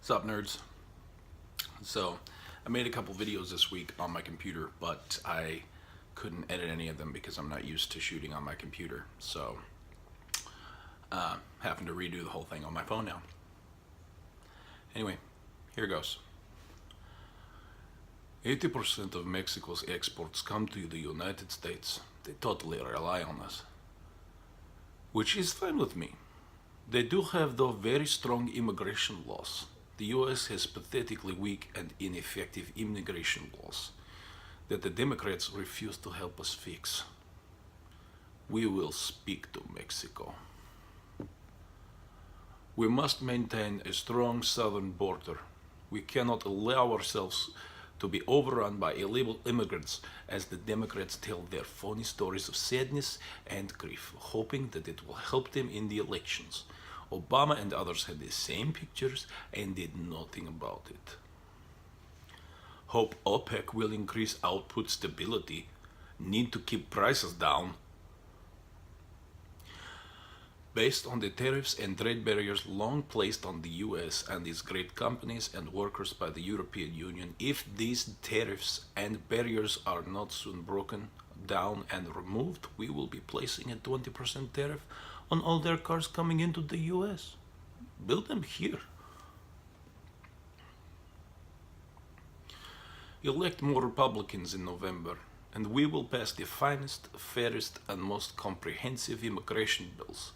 What's up, nerds? So, I made a couple videos this week on my computer, but I couldn't edit any of them because I'm not used to shooting on my computer. So, having to redo the whole thing on my phone now. Anyway, here goes. 80% of Mexico's exports come to the United States. They totally rely on us, which is fine with me. They do have, though, very strong immigration laws. The US has pathetically weak and ineffective immigration laws that the Democrats refuse to help us fix. We will speak to Mexico. We must maintain a strong southern border. We cannot allow ourselves to be overrun by illegal immigrants as the Democrats tell their phony stories of sadness and grief, hoping that it will help them in the elections. Obama and others had the same pictures and did nothing about it. Hope OPEC will increase output stability. Need to keep prices down. Based on the tariffs and trade barriers long placed on the US and its great companies and workers by the European Union, if these tariffs and barriers are not soon broken down and removed, we will be placing a 20% tariff on all their cars coming into the US. Build them here. Elect more Republicans in November, and we will pass the finest, fairest, and most comprehensive immigration bills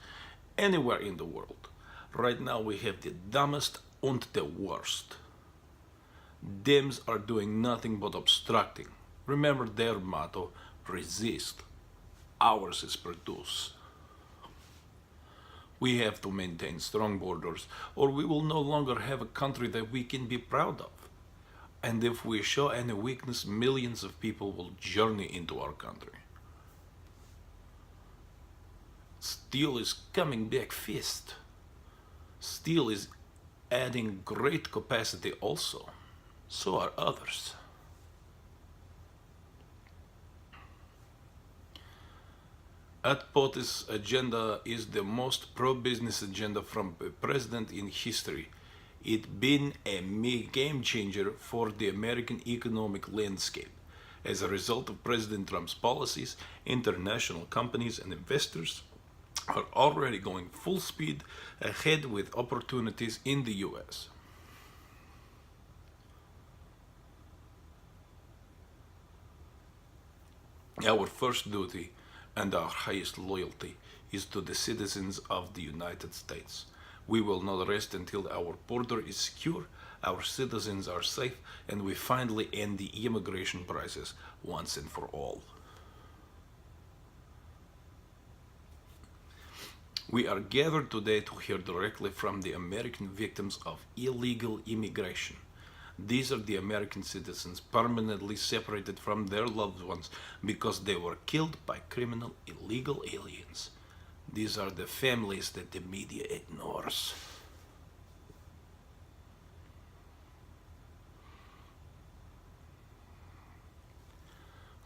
anywhere in the world. Right now we have the dumbest and the worst. Dems are doing nothing but obstructing. Remember their motto, resist. Ours is produce. We have to maintain strong borders, or we will no longer have a country that we can be proud of. And if we show any weakness, millions of people will journey into our country. Steel is coming back fast. Steel is adding great capacity also. So are others. At POTUS agenda is the most pro-business agenda from a president in history. It been a game changer for the American economic landscape. As a result of President Trump's policies, international companies and investors are already going full speed ahead with opportunities in the US. Our first duty and our highest loyalty is to the citizens of the United States. We will not rest until our border is secure, our citizens are safe, and we finally end the immigration crisis once and for all. We are gathered today to hear directly from the American victims of illegal immigration. These are the American citizens permanently separated from their loved ones because they were killed by criminal illegal aliens. These are the families that the media ignores.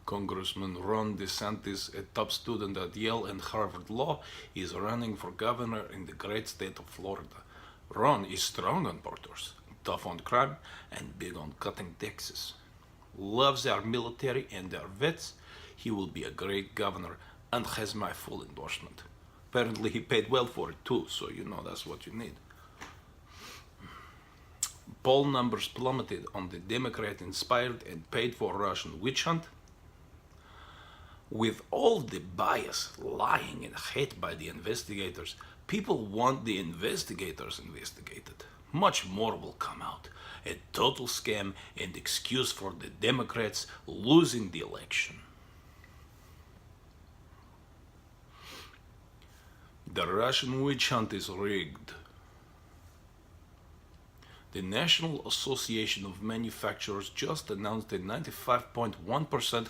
Congressman Ron DeSantis, a top student at Yale and Harvard Law, is running for governor in the great state of Florida. Ron is strong on borders, tough on crime, and big on cutting taxes. Loves our military and our vets. He will be a great governor and has my full endorsement. Apparently he paid well for it too, so you know that's what you need. Poll numbers plummeted on the Democrat-inspired and paid-for Russian witch hunt. With all the bias, lying, and hate by the investigators, people want the investigators investigated. Much more will come out. A total scam and excuse for the Democrats losing the election. The Russian witch hunt is rigged. The National Association of Manufacturers just announced that 95.1%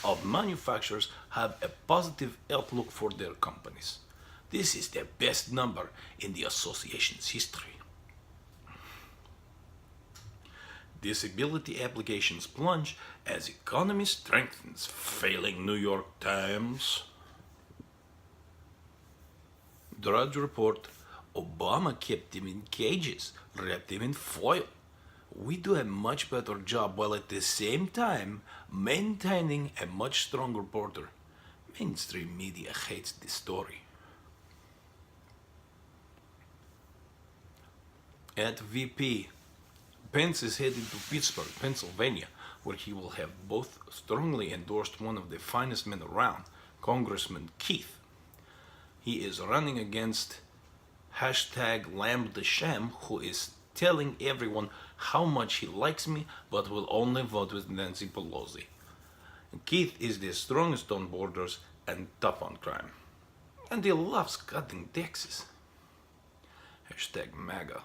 of manufacturers have a positive outlook for their companies. This is the best number in the association's history. Disability applications plunge as economy strengthens, failing New York Times. Drudge report, Obama kept him in cages, wrapped him in foil. We do a much better job while at the same time maintaining a much stronger border. Mainstream media hates this story. At VP, Pence is headed to Pittsburgh, Pennsylvania, where he will have both strongly endorsed one of the finest men around, Congressman Keith. He is running against #LambdaSham, who is telling everyone how much he likes me but will only vote with Nancy Pelosi. Keith is the strongest on borders and tough on crime. And he loves cutting taxes. #MAGA.